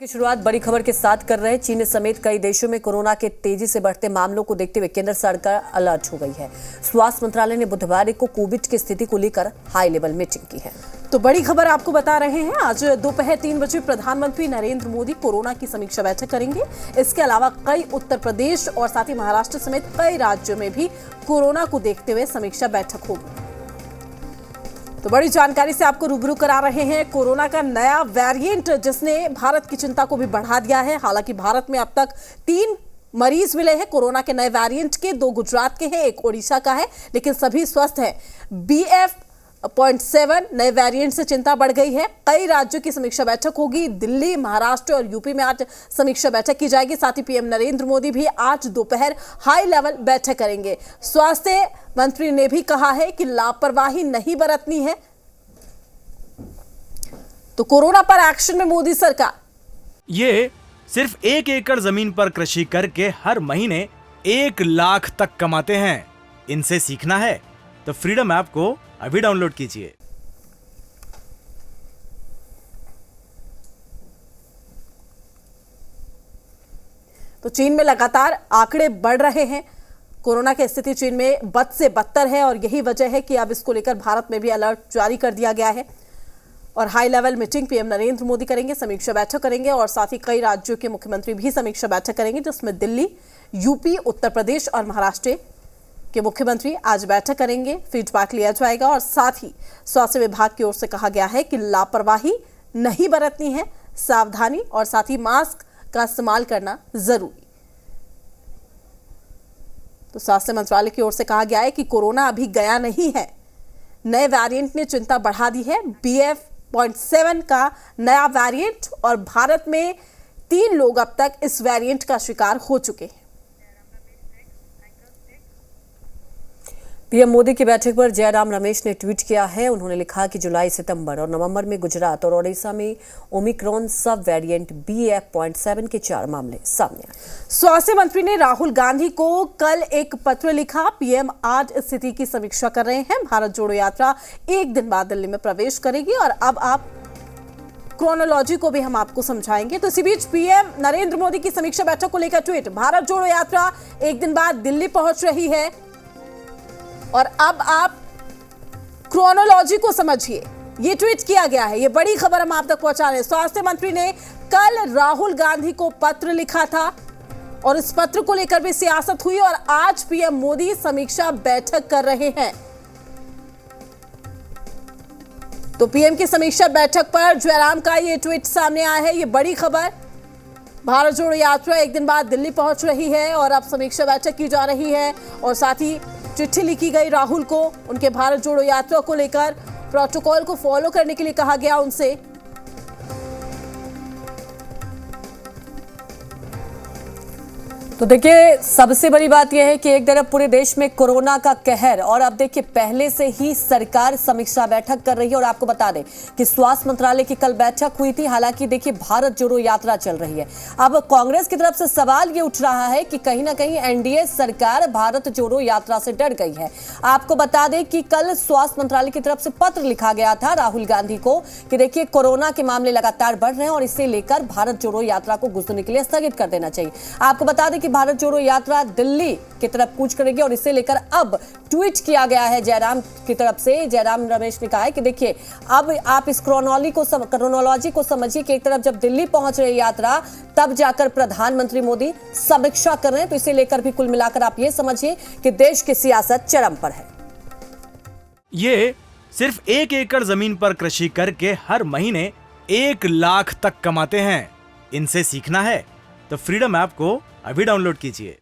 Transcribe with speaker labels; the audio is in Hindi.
Speaker 1: की शुरुआत बड़ी खबर के साथ कर रहे हैं। चीन समेत कई देशों में कोरोना के तेजी से बढ़ते मामलों को देखते हुए केंद्र सरकार अलर्ट हो गई है। स्वास्थ्य मंत्रालय ने बुधवार को कोविड की स्थिति को लेकर हाई लेवल मीटिंग की है।
Speaker 2: तो बड़ी खबर आपको बता रहे हैं। आज दोपहर 3 बजे प्रधानमंत्री नरेंद्र मोदी कोरोना की समीक्षा बैठक करेंगे। इसके अलावा कई उत्तर प्रदेश और साथ ही महाराष्ट्र समेत कई राज्यों में भी कोरोना को देखते हुए समीक्षा बैठक होगी। तो बड़ी जानकारी से आपको रूबरू करा रहे हैं। कोरोना का नया वेरिएंट जिसने भारत की चिंता को भी बढ़ा दिया है। हालांकि भारत में अब तक 3 मरीज मिले हैं कोरोना के नए वेरिएंट के। 2 गुजरात के हैं, 1 ओडिशा का है, लेकिन सभी स्वस्थ हैं। BF.7 नए वेरिएंट से चिंता बढ़ गई है। कई राज्यों की समीक्षा बैठक होगी। दिल्ली, महाराष्ट्र और यूपी में आज समीक्षा बैठक की जाएगी। साथ ही पीएम नरेंद्र मोदी भी आज दोपहर हाई लेवल बैठक करेंगे। स्वास्थ्य मंत्री ने भी कहा है कि लापरवाही नहीं बरतनी है। तो कोरोना पर एक्शन में मोदी सरकार।
Speaker 3: ये सिर्फ 1 एकड़ जमीन पर कृषि करके हर महीने 1 लाख तक कमाते हैं। इनसे सीखना है तो फ्रीडम ऐप को अभी डाउनलोड कीजिए।
Speaker 2: तो चीन में लगातार आंकड़े बढ़ रहे हैं। कोरोना की स्थिति चीन में बद से बदतर है और यही वजह है कि अब इसको लेकर भारत में भी अलर्ट जारी कर दिया गया है। और high level meeting PM Narendra Modi करेंगे, समीक्षा बैठक करेंगे और साथ ही कई राज्यों के मुख्यमंत्री भी समीक्षा बैठक करेंगे, जिसमें दिल्ली, यूपी, उत्तर प्रदेश और महाराष्ट्र के मुख्यमंत्री आज बैठक करेंगे। फीडबैक लिया जाएगा और साथ ही स्वास्थ्य विभाग की ओर से कहा गया है कि लापरवाही नहीं बरतनी है, सावधानी और साथ ही मास्क का इस्तेमाल करना जरूरी। तो स्वास्थ्य मंत्रालय की ओर से कहा गया है कि कोरोना अभी गया नहीं है। नए वेरिएंट ने चिंता बढ़ा दी है। BF.7 का नया वेरिएंट और भारत में 3 लोग अब तक इस वेरिएंट का शिकार हो चुके हैं।
Speaker 1: पीएम मोदी की बैठक पर जयराम रमेश ने ट्वीट किया है। उन्होंने लिखा कि जुलाई, सितंबर और नवंबर में गुजरात और ओडिशा में ओमिक्रॉन सब वेरिएंट BF.7 के 4 मामले सामने आए।
Speaker 2: स्वास्थ्य मंत्री ने राहुल गांधी को कल एक पत्र लिखा। पीएम आज स्थिति की समीक्षा कर रहे हैं। भारत जोड़ो यात्रा 1 दिन बाद दिल्ली में प्रवेश करेगी और अब आप क्रोनोलॉजी को भी हम आपको समझाएंगे। तो इसी बीच पीएम नरेंद्र मोदी की समीक्षा बैठक को लेकर ट्वीट। भारत जोड़ो यात्रा 1 दिन बाद दिल्ली पहुंच रही है और अब आप क्रोनोलॉजी को समझिए। ये ट्वीट किया गया है। ये बड़ी खबर हम आप तक पहुंचा रहे हैं। स्वास्थ्य मंत्री ने कल राहुल गांधी को पत्र लिखा था और इस पत्र को लेकर भी सियासत हुई और आज पीएम मोदी समीक्षा बैठक कर रहे हैं। तो पीएम की समीक्षा बैठक पर जयराम का ये ट्वीट सामने आया है। ये बड़ी खबर। भारत जोड़ो यात्रा 1 दिन बाद दिल्ली पहुंच रही है और अब समीक्षा बैठक की जा रही है और साथ ही चिट्ठी लिखी गई राहुल को। उनके भारत जोड़ो यात्रा को लेकर प्रोटोकॉल को फॉलो करने के लिए कहा गया उनसे।
Speaker 1: तो देखिए, सबसे बड़ी बात यह है कि एक तरफ पूरे देश में कोरोना का कहर और अब देखिए पहले से ही सरकार समीक्षा बैठक कर रही है। और आपको बता दें कि स्वास्थ्य मंत्रालय की कल बैठक हुई थी। हालांकि देखिए भारत जोड़ो यात्रा चल रही है। अब कांग्रेस की तरफ से सवाल ये उठ रहा है कि कहीं ना कहीं एनडीए सरकार भारत जोड़ो यात्रा से डर गई है। आपको बता दें कि कल स्वास्थ्य मंत्रालय की तरफ से पत्र लिखा गया था राहुल गांधी को कि देखिए कोरोना के मामले लगातार बढ़ रहे हैं और इसे लेकर भारत जोड़ो यात्रा को कुछ दिनों के लिए स्थगित कर देना चाहिए। आपको बता दें कि भारत जोड़ो यात्रा दिल्ली की तरफ कूच करेगी और इसे लेकर अब ट्वीट किया गया है जयराम की तरफ से। जयराम रमेश ने कहा है कि देखिए अब आप इस क्रोनोलॉजी को समझिए कि एक तरफ जब दिल्ली पहुंच रही यात्रा तब जाकर प्रधानमंत्री मोदी समीक्षा कर रहे हैं। तो इसे लेकर भी कुल मिलाकर आप ये समझिए कि देश की सियासत चरम पर है।
Speaker 3: ये सिर्फ 1 एकड़ जमीन पर कृषि करके हर महीने 1 लाख तक कमाते हैं। इनसे सीखना है तो फ्रीडम ऐप को अभी डाउनलोड कीजिए।